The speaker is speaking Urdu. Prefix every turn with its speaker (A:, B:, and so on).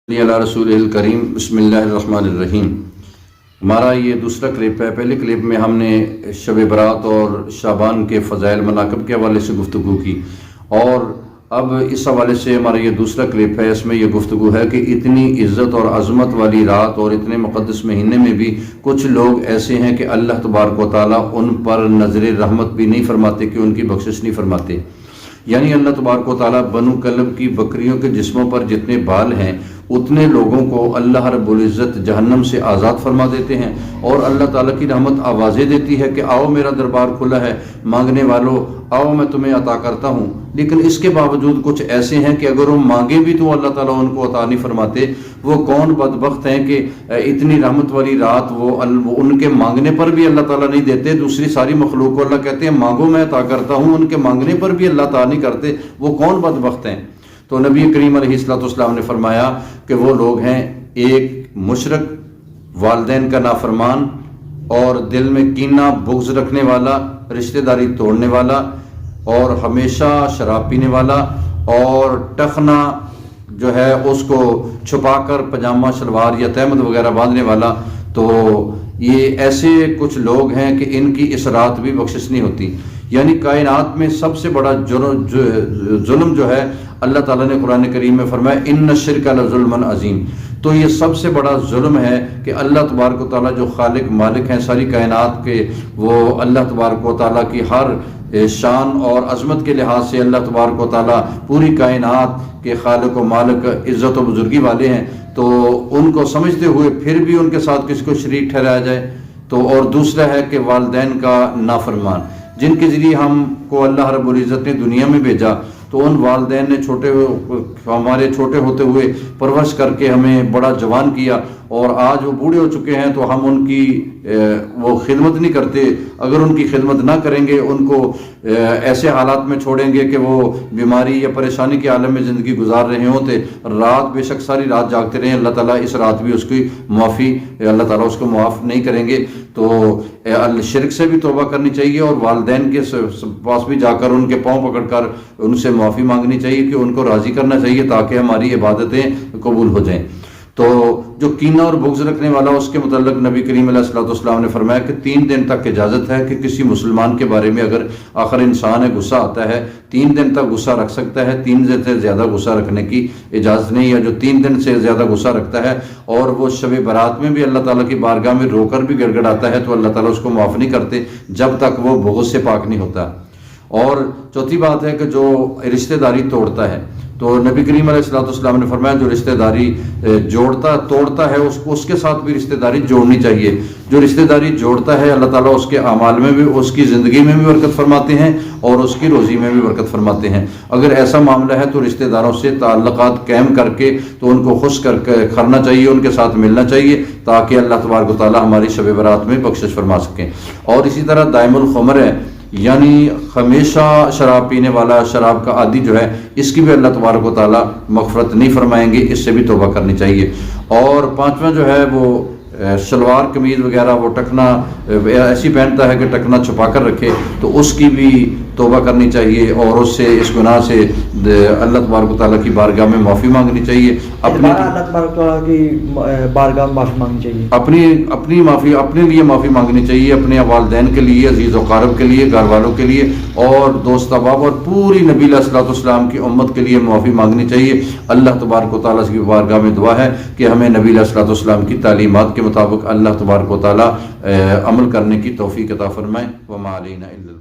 A: علی رسول الکریم بسم اللہ الرحمن الرحیم۔ ہمارا یہ دوسرا کلپ ہے۔ پہلے کلپ میں ہم نے شب برات اور شعبان کے فضائل مناقب کے حوالے سے گفتگو کی، اور اب اس حوالے سے ہمارا یہ دوسرا کلپ ہے۔ اس میں یہ گفتگو ہے کہ اتنی عزت اور عظمت والی رات اور اتنے مقدس مہینے میں بھی کچھ لوگ ایسے ہیں کہ اللہ تبارک و تعالیٰ ان پر نظر رحمت بھی نہیں فرماتے، کہ ان کی بخشش نہیں فرماتے۔ یعنی اللہ تبارک و تعالیٰ بنو کلب کی بکریوں کے جسموں پر جتنے بال ہیں اتنے لوگوں کو اللہ رب العزت جہنم سے آزاد فرما دیتے ہیں، اور اللہ تعالیٰ کی رحمت آوازیں دیتی ہے کہ آؤ میرا دربار کھلا ہے، مانگنے والو آؤ میں تمہیں عطا کرتا ہوں۔ لیکن اس کے باوجود کچھ ایسے ہیں کہ اگر وہ مانگیں بھی تو اللہ تعالیٰ ان کو عطا نہیں فرماتے۔ وہ کون بدبخت ہیں کہ اتنی رحمت والی رات وہ ان کے مانگنے پر بھی اللہ تعالیٰ نہیں دیتے، دوسری ساری مخلوق کو اللہ کہتے ہیں مانگو میں عطا کرتا ہوں، ان کے مانگنے پر بھی اللہ تعالیٰ نہیں کرتے۔ وہ کون بدبخت ہیں؟ تو نبی کریم علیہ السلام نے فرمایا کہ وہ لوگ ہیں، ایک مشرک، والدین کا نافرمان، اور دل میں کینہ بغض رکھنے والا، رشتہ داری توڑنے والا، اور ہمیشہ شراب پینے والا، اور ٹخنا جو ہے اس کو چھپا کر پجامہ شلوار یا تہمد وغیرہ باندھنے والا۔ تو یہ ایسے کچھ لوگ ہیں کہ ان کی اس رات بھی بخشش نہیں ہوتی۔ یعنی کائنات میں سب سے بڑا ظلم جو ہے، اللہ تعالیٰ نے قرآن کریم میں فرمایا ان الشرک لظلم عظیم۔ تو یہ سب سے بڑا ظلم ہے کہ اللہ تبارک و تعالیٰ جو خالق مالک ہیں ساری کائنات کے، وہ اللہ تبارک و تعالیٰ کی ہر شان اور عظمت کے لحاظ سے اللہ تبارک و تعالیٰ پوری کائنات کے خالق و مالک عزت و بزرگی والے ہیں، تو ان کو سمجھتے ہوئے پھر بھی ان کے ساتھ کسی کو شریک ٹھہرایا جائے۔ تو اور دوسرا ہے کہ والدین کا نافرمان، جن کے ذریعے ہم کو اللہ رب العزت نے دنیا میں بھیجا، تو ان والدین نے ہمارے چھوٹے ہوتے ہوئے پرورش کر کے ہمیں بڑا جوان کیا، اور آج وہ بوڑھے ہو چکے ہیں تو ہم ان کی وہ خدمت نہیں کرتے۔ اگر ان کی خدمت نہ کریں گے، ان کو ایسے حالات میں چھوڑیں گے کہ وہ بیماری یا پریشانی کے عالم میں زندگی گزار رہے ہوں، تو رات بے شک ساری رات جاگتے رہیں، اللہ تعالیٰ اس رات بھی اس کی معافی، اللہ تعالیٰ اس کو معاف نہیں کریں گے۔ تو شرک سے بھی توبہ کرنی چاہیے، اور والدین کے پاس بھی جا کر ان کے پاؤں پکڑ کر ان سے معافی مانگنی چاہیے، کہ ان کو راضی کرنا چاہیے تاکہ ہماری عبادتیں قبول ہو جائیں۔ تو جو کینہ اور بغض رکھنے والا، اس کے متعلق نبی کریم علیہ السلام نے فرمایا کہ 3 دن تک اجازت ہے کہ کسی مسلمان کے بارے میں اگر آخر انسان ہے غصہ آتا ہے، 3 دن تک غصہ رکھ سکتا ہے، 3 دن سے زیادہ غصہ رکھنے کی اجازت نہیں ہے۔ جو 3 دن سے زیادہ غصہ رکھتا ہے اور وہ شب برات میں بھی اللہ تعالیٰ کی بارگاہ میں رو کر بھی گڑگڑاتا ہے، تو اللہ تعالیٰ اس کو معاف نہیں کرتے جب تک وہ بغض سے پاک نہیں ہوتا۔ اور چوتھی بات ہے کہ جو رشتہ داری توڑتا ہے، تو نبی کریم علیہ السلام نے فرمایا جو رشتہ داری توڑتا ہے اس کے ساتھ بھی رشتہ داری جوڑنی چاہیے۔ جو رشتہ داری جوڑتا ہے، اللہ تعالیٰ اس کے اعمال میں بھی، اس کی زندگی میں بھی برکت فرماتے ہیں، اور اس کی روزی میں بھی برکت فرماتے ہیں۔ اگر ایسا معاملہ ہے تو رشتہ داروں سے تعلقات قائم کر کے تو ان کو خوش کرنا چاہیے، ان کے ساتھ ملنا چاہیے، تاکہ اللہ تبارک و تعالیٰ ہماری شب برات میں بخشش فرما سکیں۔ اور اسی طرح دائم الخمر ہے، یعنی ہمیشہ شراب پینے والا، شراب کا عادی جو ہے، اس کی بھی اللہ تبارک و تعالیٰ مغفرت نہیں فرمائیں گے، اس سے بھی توبہ کرنی چاہیے۔ اور 5واں جو ہے وہ شلوار قمیض وغیرہ، وہ ٹکنا ایسی پہنتا ہے کہ ٹکنا چھپا کر رکھے، تو اس کی بھی توبہ کرنی چاہیے، اور اس سے اس گناہ سے اللہ تبارک و تعالیٰ کی بارگاہ میں معافی مانگنی چاہیے،
B: اللہ تبارک و تعالیٰ کی بارگاہ میں معافی مانگنی چاہیے،
A: اپنی معافی، اپنے لیے معافی مانگنی چاہیے، اپنے والدین کے لیے، عزیز و قارب کے لیے، گھر والوں کے لیے، اور دوست احباب اور پوری نبی علیہ السلام کی امت کے لیے معافی مانگنی چاہیے۔ اللہ تبارک و تعالیٰ کی بارگاہ میں دعا ہے کہ ہمیں نبی علیہ السلام کی تعلیمات کے مطابق اللہ تبارک و تعالیٰ عمل کرنے کی توفیق عطا فرمائے۔ وما علینا الا